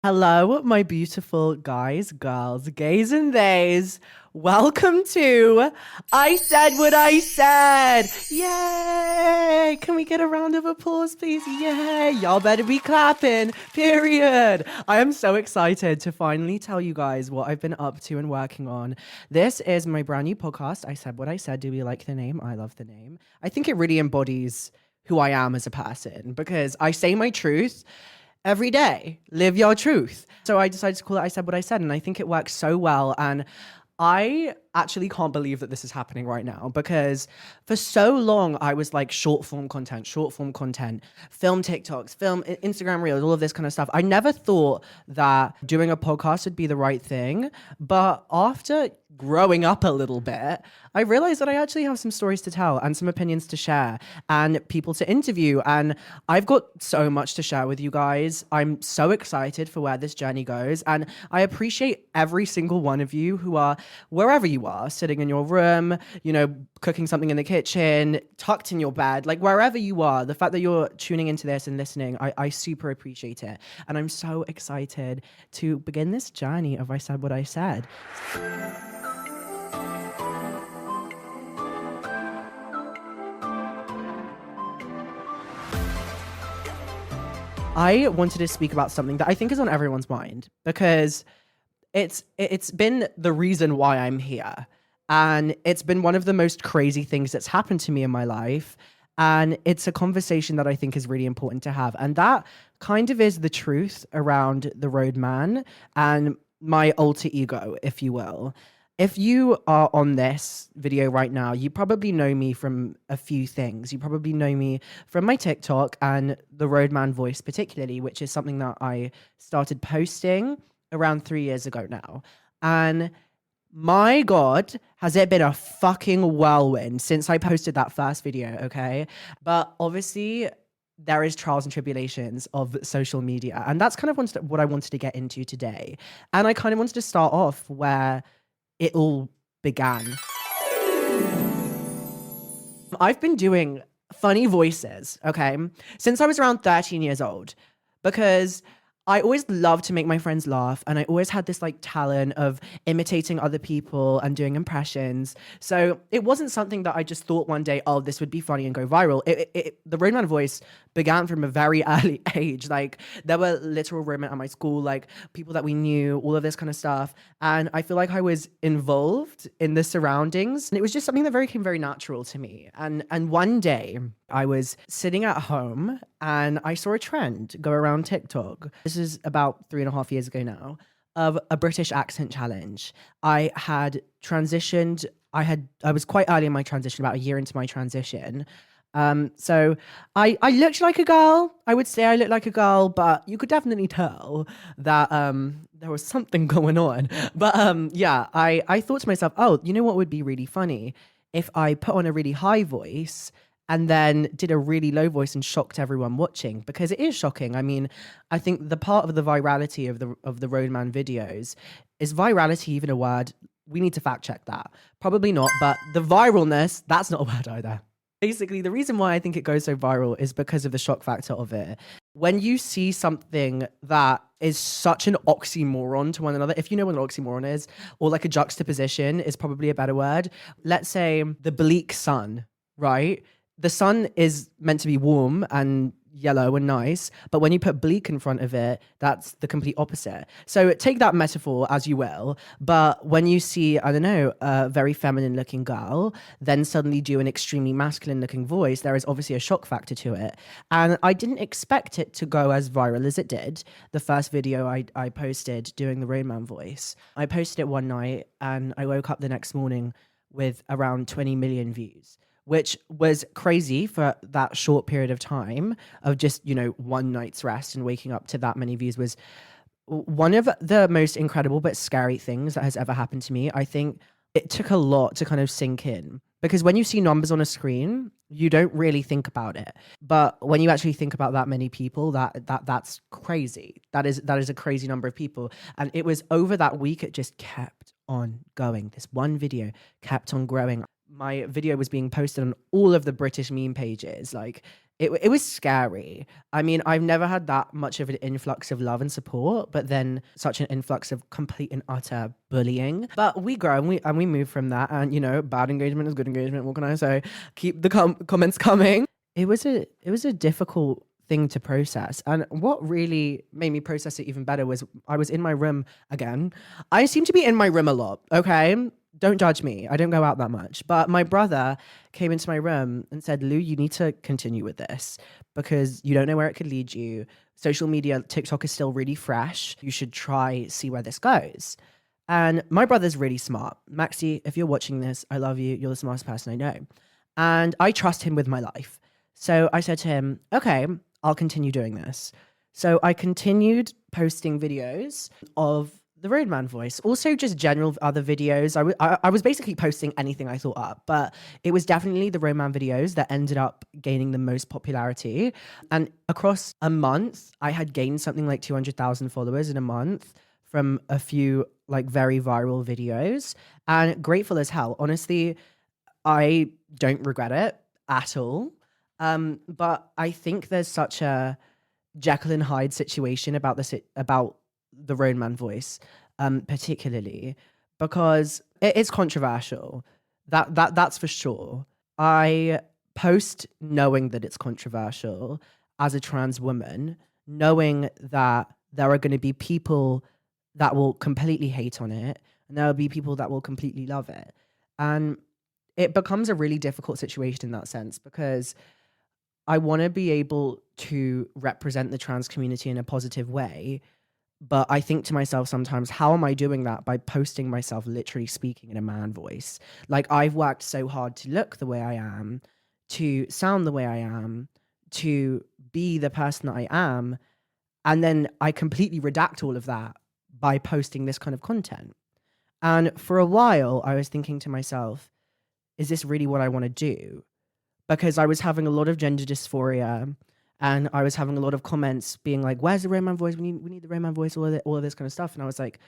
Hello, my beautiful guys, girls, gays, and theys. Welcome to I Said What I Said. Yay! Can we get a round of applause, please? Yay! Y'all better be clapping, period. I am so excited to finally tell you guys what I've been up to and working on. This is my brand new podcast, I Said What I Said. Do we like the name? I love the name. I think it really embodies who I am as a person because I say my truth every day. Live your truth. So I decided to call it I Said What I Said. And I think it works so well. And I actually can't believe that this is happening right now because for so long I was like short form content, film TikToks, film Instagram Reels, all of this kind of stuff. I never thought that doing a podcast would be the right thing. But after growing up a little bit, I realized that I actually have some stories to tell and some opinions to share and people to interview. And I've got so much to share with you guys. I'm so excited for where this journey goes. And I appreciate every single one of you who are wherever you are, sitting in your room, cooking something in the kitchen, tucked in your bed, like wherever you are. The fact that you're tuning into this and listening, I super appreciate it. And I'm so excited to begin this journey of I Said What I Said. I wanted to speak about something that I think is on everyone's mind because it's been the reason why I'm here. And it's been one of the most crazy things that's happened to me in my life. And it's a conversation that I think is really important to have. And that kind of is the truth around the Roadman and my alter ego, if you will. If you are on this video right now, you probably know me from a few things. You probably know me from my TikTok and the Roadman voice, particularly, which is something that I started posting around 3 years ago now. And my God, has it been a fucking whirlwind since I posted that first video, okay? But obviously, there is trials and tribulations of social media. And that's kind of what I wanted to get into today. And I kind of wanted to start off where it all began. I've been doing funny voices, okay, since I was around 13 years old because I always loved to make my friends laugh, and I always had this like talent of imitating other people and doing impressions. So it wasn't something that I just thought one day, oh, this would be funny and go viral. The Roadman voice began from a very early age. Like there were literal roadmen at my school, like people that we knew, all of this kind of stuff. And I feel like I was involved in the surroundings, and it was just something that came very natural to me. And one day I was sitting at home and I saw a trend go around TikTok. This is about 3.5 years ago now, of a British accent challenge. I had transitioned. I was quite early in my transition, about a year into my transition. So I looked like a girl. I would say I looked like a girl, but you could definitely tell that there was something going on. But yeah, I thought to myself, oh, you know what would be really funny if I put on a really high voice and then did a really low voice and shocked everyone watching, because it is shocking. I mean, I think the part of the virality of the Roadman videos, is virality even a word? We need to fact check that. Probably not, but the viralness, that's not a word either. Basically, the reason why I think it goes so viral is because of the shock factor of it. When you see something that is such an oxymoron to one another, if you know what an oxymoron is, or like a juxtaposition is probably a better word. Let's say the bleak sun, right? The sun is meant to be warm and yellow and nice, but when you put bleak in front of it, that's the complete opposite. So take that metaphor as you will, but when you see, I don't know, a very feminine looking girl, then suddenly do an extremely masculine looking voice, there is obviously a shock factor to it. And I didn't expect it to go as viral as it did. The first video I posted doing the Roadman voice, I posted it one night and I woke up the next morning with around 20 million views, which was crazy for that short period of time of just, one night's rest, and waking up to that many views was one of the most incredible but scary things that has ever happened to me. I think it took a lot to kind of sink in, because when you see numbers on a screen, you don't really think about it. But when you actually think about that many people, that's crazy. That is a crazy number of people. And it was over that week, it just kept on going. This one video kept on growing. My video was being posted on all of the British meme pages. Like it was scary. I mean, I've never had that much of an influx of love and support, but then such an influx of complete and utter bullying. But we grow and we move from that. And you know, bad engagement is good engagement. What can I say? Keep the comments coming. It was a difficult thing to process. And what really made me process it even better was I was in my room again. I seem to be in my room a lot, okay? Don't judge me. I don't go out that much. But my brother came into my room and said, Lou, you need to continue with this because you don't know where it could lead you. Social media, TikTok is still really fresh. You should try, see where this goes. And my brother's really smart. Maxi, if you're watching this, I love you. You're the smartest person I know. And I trust him with my life. So I said to him, okay, I'll continue doing this. So I continued posting videos of the Roadman voice, also just general other videos. I was basically posting anything I thought up, but it was definitely the Roadman videos that ended up gaining the most popularity. And across a month, I had gained something like 200,000 followers in a month from a few like very viral videos, and grateful as hell. Honestly, I don't regret it at all. But I think there's such a Jekyll and Hyde situation about about the Roadman voice, particularly because it is controversial. That's for sure. I post knowing that it's controversial as a trans woman, knowing that there are going to be people that will completely hate on it, and there will be people that will completely love it, and it becomes a really difficult situation in that sense because I want to be able to represent the trans community in a positive way. But I think to myself sometimes, how am I doing that? By posting myself literally speaking in a man voice. Like, I've worked so hard to look the way I am, to sound the way I am, to be the person that I am. And then I completely redact all of that by posting this kind of content. And for a while, I was thinking to myself, is this really what I want to do? Because I was having a lot of gender dysphoria, and I was having a lot of comments being like, where's the Roman voice? We need the Roman voice, all of this kind of stuff. And I was like,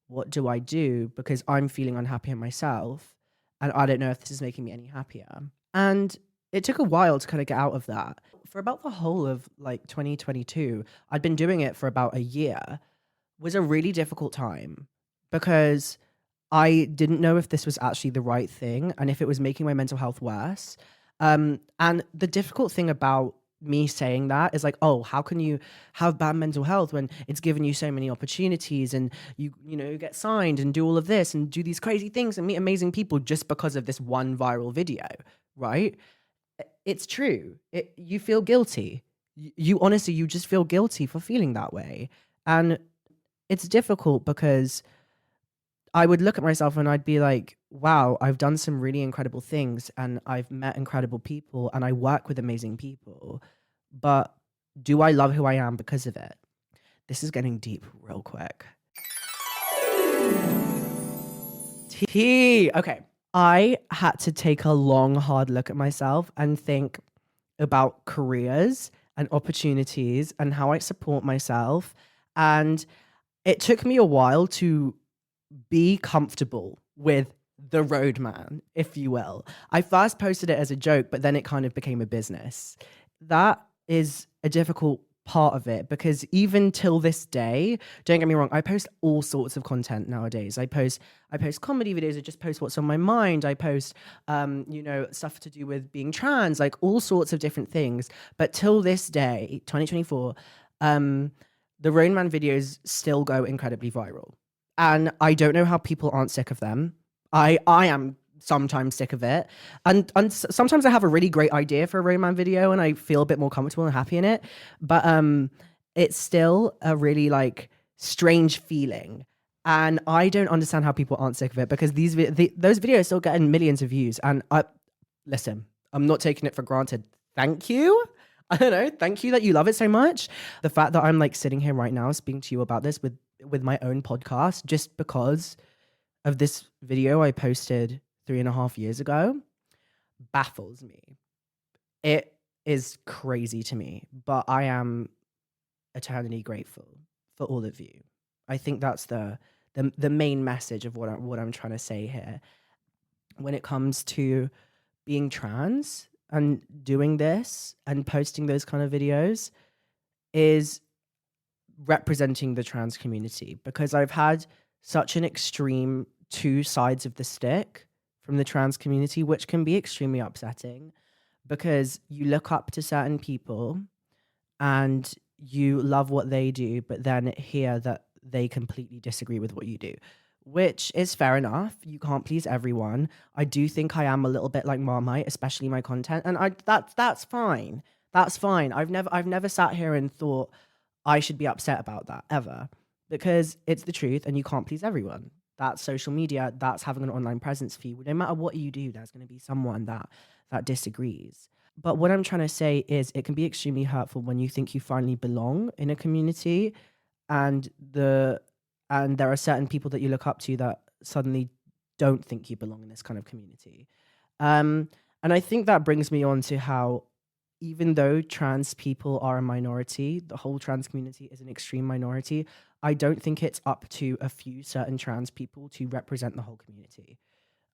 what do I do? Because I'm feeling unhappy in myself, and I don't know if this is making me any happier. And it took a while to kind of get out of that. For about the whole of like 2022, I'd been doing it for about a year, was a really difficult time because I didn't know if this was actually the right thing and if it was making my mental health worse. And the difficult thing about me saying that is like, oh, how can you have bad mental health when it's given you so many opportunities and you get signed and do all of this and do these crazy things and meet amazing people just because of this one viral video, right? It's true. You feel guilty. You honestly, you just feel guilty for feeling that way. And it's difficult because I would look at myself and I'd be like, wow, I've done some really incredible things and I've met incredible people and I work with amazing people. But do I love who I am because of it? This is getting deep real quick. Okay. I had to take a long, hard look at myself and think about careers and opportunities and how I support myself. And it took me a while to be comfortable with the Roadman, if you will. I first posted it as a joke, but then it kind of became a business. That is a difficult part of it because even till this day, don't get me wrong, I post all sorts of content nowadays. I post comedy videos, I just post what's on my mind. I post stuff to do with being trans, like all sorts of different things. But till this day, 2024, the Roadman videos still go incredibly viral. And I don't know how people aren't sick of them. I am sometimes sick of it. And sometimes I have a really great idea for a Roadman video and I feel a bit more comfortable and happy in it. But it's still a really like strange feeling. And I don't understand how people aren't sick of it because those videos still getting millions of views. And listen, I'm not taking it for granted. Thank you. I don't know. Thank you that you love it so much. The fact that I'm like sitting here right now speaking to you about this with my own podcast just because of this video I posted 3.5 years ago baffles me. It is crazy to me, but I am eternally grateful for all of you. I think that's the main message of what I'm trying to say here. When it comes to being trans, and doing this and posting those kind of videos is representing the trans community, because I've had such an extreme two sides of the stick from the trans community, which can be extremely upsetting because you look up to certain people and you love what they do, but then hear that they completely disagree with what you do, which is fair enough. You can't please everyone. I do think I am a little bit like Marmite, especially my content, and that's fine. That's fine. I've never sat here and thought I should be upset about that ever, because it's the truth and you can't please everyone. That's social media. That's having an online presence for you. No matter what you do, there's going to be someone that disagrees. But what I'm trying to say is it can be extremely hurtful when you think you finally belong in a community and there are certain people that you look up to that suddenly don't think you belong in this kind of community. And I think that brings me on to how, even though trans people are a minority, the whole trans community is an extreme minority, I don't think it's up to a few certain trans people to represent the whole community.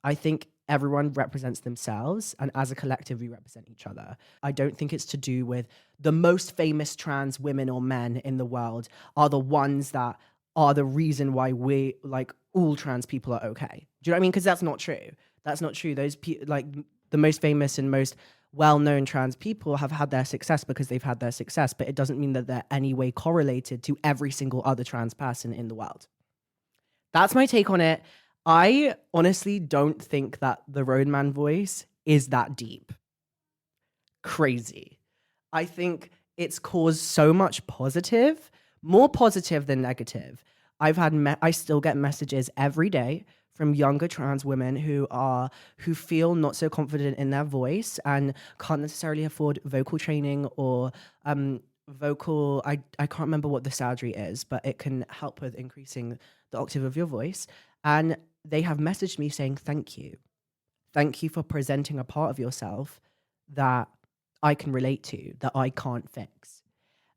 I think everyone represents themselves, and as a collective, we represent each other. I don't think it's to do with the most famous trans women or men in the world are the ones that are the reason why we, like, all trans people are okay. Do you know what I mean? Because that's not true. That's not true. Those like the most famous and most well-known trans people have had their success because they've had their success, but it doesn't mean that they're any way correlated to every single other trans person in the world. That's my take on it. I honestly don't think that the Roadman voice is that deep. Crazy. I think it's caused so much positive, more positive than negative. I still get messages every day from younger trans women who feel not so confident in their voice and can't necessarily afford vocal training or vocal. I can't remember what the surgery is, but it can help with increasing the octave of your voice. And they have messaged me saying, thank you. Thank you for presenting a part of yourself that I can relate to, that I can't fix.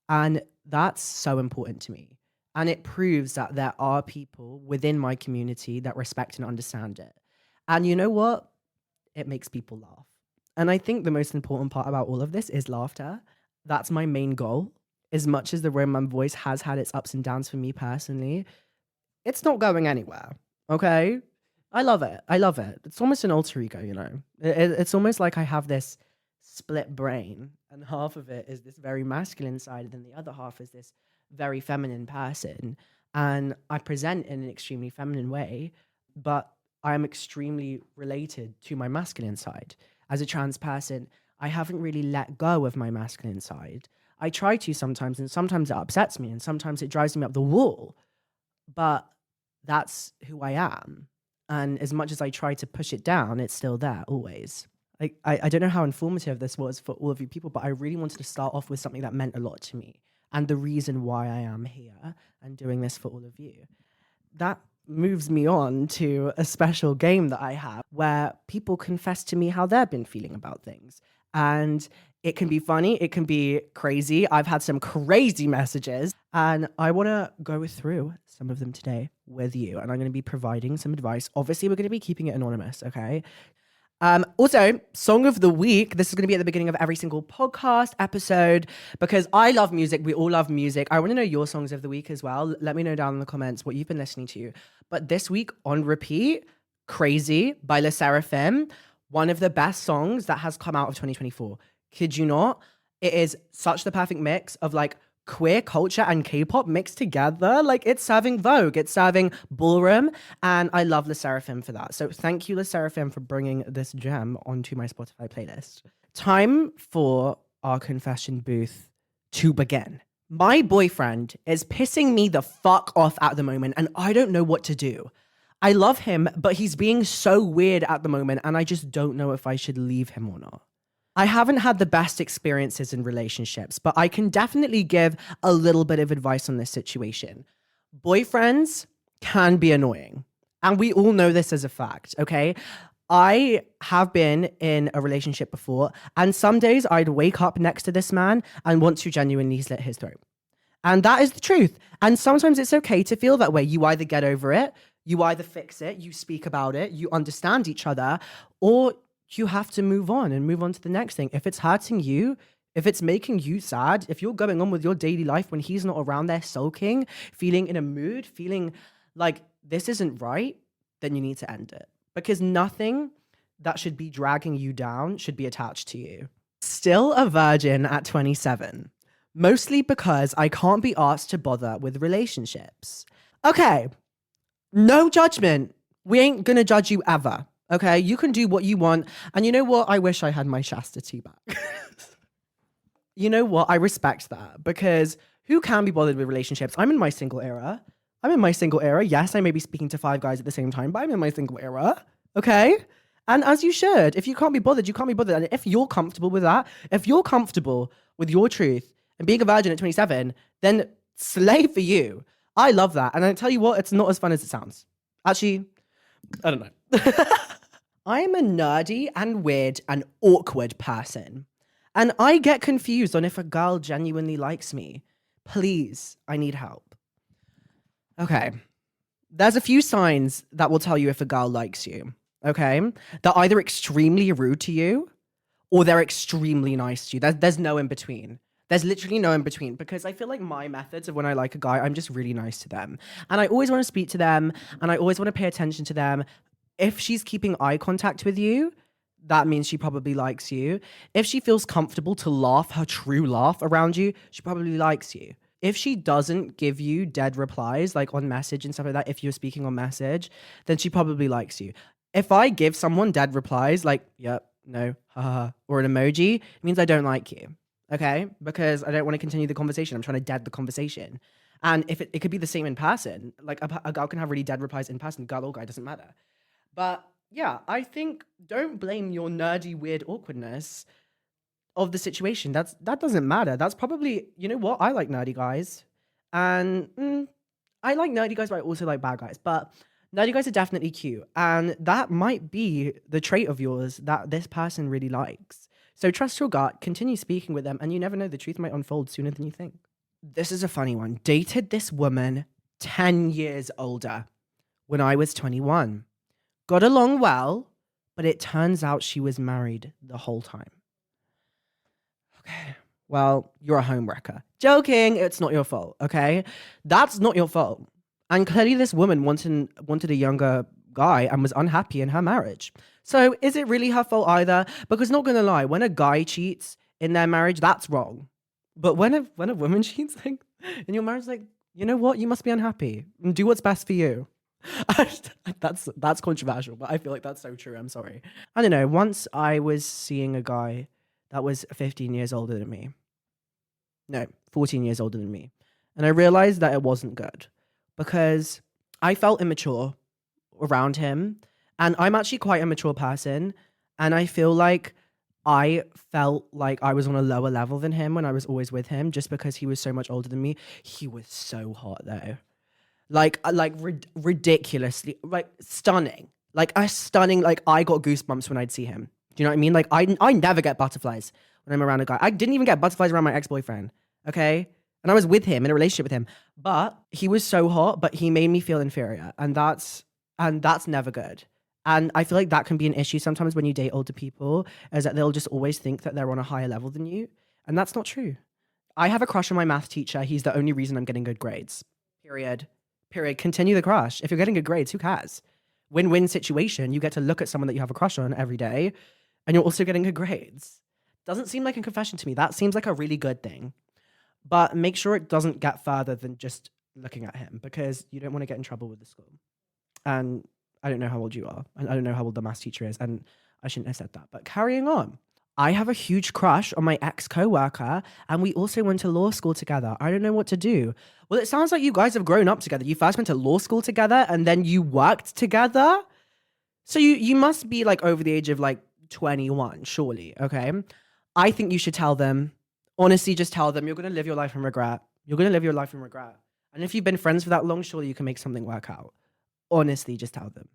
And that's so important to me. And it proves that there are people within my community that respect and understand it. And you know what? It makes people laugh. And I think the most important part about all of this is laughter. That's my main goal. As much as the Roman voice has had its ups and downs for me personally, it's not going anywhere. Okay? I love it. I love it. It's almost an alter ego, you know? It's almost like I have this split brain, and half of it is this very masculine side, and then the other half is this very feminine person. And I present in an extremely feminine way, but I am extremely related to my masculine side. As a trans person, I haven't really let go of my masculine side. I try to sometimes, and sometimes it upsets me, and sometimes it drives me up the wall. But that's who I am. And as much as I try to push it down, it's still there always. Like, I don't know how informative this was for all of you people, but I really wanted to start off with something that meant a lot to me and the reason why I am here and doing this for all of you. That moves me on to a special game that I have where people confess to me how they've been feeling about things. And it can be funny, it can be crazy. I've had some crazy messages, and I want to go through some of them today with you. And I'm going to be providing some advice. Obviously, we're going to be keeping it anonymous, okay? Also, song of the week. This is going to be at the beginning of every single podcast episode because I love music. We all love music. I want to know your songs of the week as well. Let me know down in the comments what you've been listening to. But this week on repeat, Crazy by Le Seraphim, one of the best songs that has come out of 2024. Kid you not? It is such the perfect mix of like queer culture and K-pop mixed together. Like, it's serving Vogue, it's serving ballroom, and I love Le Seraphim for that. So thank you, Le Seraphim, for bringing this gem onto my Spotify playlist. Time for our confession booth to begin. My boyfriend is pissing me the fuck off at the moment, and I don't know what to do. I love him, but he's being so weird at the moment, and I just don't know if I should leave him or not. I haven't had the best experiences in relationships, but I can definitely give a little bit of advice on this situation. Boyfriends can be annoying, and we all know this as a fact, okay? I have been in a relationship before, and some days I'd wake up next to this man and want to genuinely slit his throat. And that is the truth. And sometimes it's okay to feel that way. You either get over it, you either fix it, you speak about it, you understand each other, or you have to move on and move on to the next thing. If it's hurting you, if it's making you sad, if you're going on with your daily life when he's not around there sulking, feeling in a mood, feeling like this isn't right, then you need to end it. Because nothing that should be dragging you down should be attached to you. Still a virgin at 27. Mostly because I can't be asked to bother with relationships. Okay, no judgment. We ain't gonna judge you ever. Okay, you can do what you want. And you know what? I wish I had my chastity back. You know what? I respect that because who can be bothered with relationships? I'm in my single era. Yes, I may be speaking to 5 guys at the same time, but I'm in my single era. Okay? And as you should. If you can't be bothered, you can't be bothered. And if you're comfortable with that, if you're comfortable with your truth and being a virgin at 27, then slay for you. I love that. And I tell you what, it's not as fun as it sounds. Actually, I don't know. I am a nerdy and weird and awkward person. And I get confused on if a girl genuinely likes me. Please, I need help. Okay. There's a few signs that will tell you if a girl likes you. Okay? They're either extremely rude to you or they're extremely nice to you. There's no in between. There's literally no in between because I feel like my methods of when I like a guy, I'm just really nice to them. And I always want to speak to them and I always want to pay attention to them. If she's keeping eye contact with you, that means she probably likes you. If she feels comfortable to laugh her true laugh around you, she probably likes you. If she doesn't give you dead replies, like on message and stuff like that, if you're speaking on message, then she probably likes you. If I give someone dead replies, like, yep, no, haha, or an emoji, it means I don't like you, okay? Because I don't want to continue the conversation. I'm trying to dead the conversation. And if it could be the same in person, like a girl can have really dead replies in person, girl or guy, doesn't matter. But yeah, I think don't blame your nerdy, weird awkwardness of the situation. That doesn't matter. That's probably, you know what? I like nerdy guys. And I like nerdy guys, but I also like bad guys. But nerdy guys are definitely cute. And that might be the trait of yours that this person really likes. So trust your gut, continue speaking with them, and you never know, the truth might unfold sooner than you think. This is a funny one. Dated this woman 10 years older when I was 21. Got along well, but it turns out she was married the whole time. Okay, well, you're a homewrecker. Joking, it's not your fault, okay? That's not your fault. And clearly this woman wanted a younger guy and was unhappy in her marriage. So is it really her fault either? Because not gonna lie, when a guy cheats in their marriage, that's wrong. But when a woman cheats like, in your marriage, like, you know what? You must be unhappy. And do what's best for you. That's controversial, but I feel like that's so true. I'm sorry. I don't know. Once I was seeing a guy that was 15 years older than me. No, 14 years older than me. And I realized that it wasn't good because I felt immature around him. And I'm actually quite a mature person. And I feel like I felt like I was on a lower level than him when I was always with him just because he was so much older than me. He was so hot though. Ridiculously, like stunning, like I got goosebumps when I'd see him. Do you know what I mean? Like I never get butterflies when I'm around a guy. I didn't even get butterflies around my ex-boyfriend. Okay. And I was with him in a relationship with him, but he was so hot, but he made me feel inferior. And that's never good. And I feel like that can be an issue sometimes when you date older people, is that they'll just always think that they're on a higher level than you. And that's not true. I have a crush on my math teacher. He's the only reason I'm getting good grades. Period. Continue the crush. If you're getting good grades, who cares? Win-win situation. You get to look at someone that you have a crush on every day, and you're also getting good grades. Doesn't seem like a confession to me. That seems like a really good thing. But make sure it doesn't get further than just looking at him, because you don't want to get in trouble with the school. And I don't know how old you are, and I don't know how old the maths teacher is, and I shouldn't have said that. But carrying on. I have a huge crush on my ex-coworker, and we also went to law school together. I don't know what to do. Well, it sounds like you guys have grown up together. You first went to law school together, and then you worked together. So you must be like over the age of like 21, surely, okay? I think you should tell them. Honestly, just tell them you're going to live your life in regret. You're going to live your life in regret. And if you've been friends for that long, surely you can make something work out. Honestly, just tell them.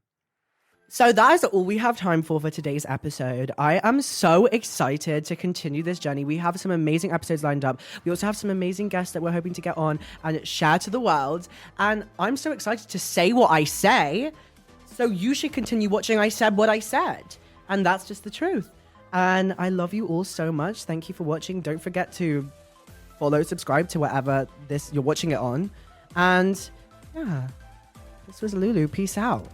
So that is all we have time for today's episode. I am so excited to continue this journey. We have some amazing episodes lined up. We also have some amazing guests that we're hoping to get on and share to the world. And I'm so excited to say what I say. So you should continue watching I Said What I Said. And that's just the truth. And I love you all so much. Thank you for watching. Don't forget to follow, subscribe to whatever you're watching it on. And yeah, this was Loulou. Peace out.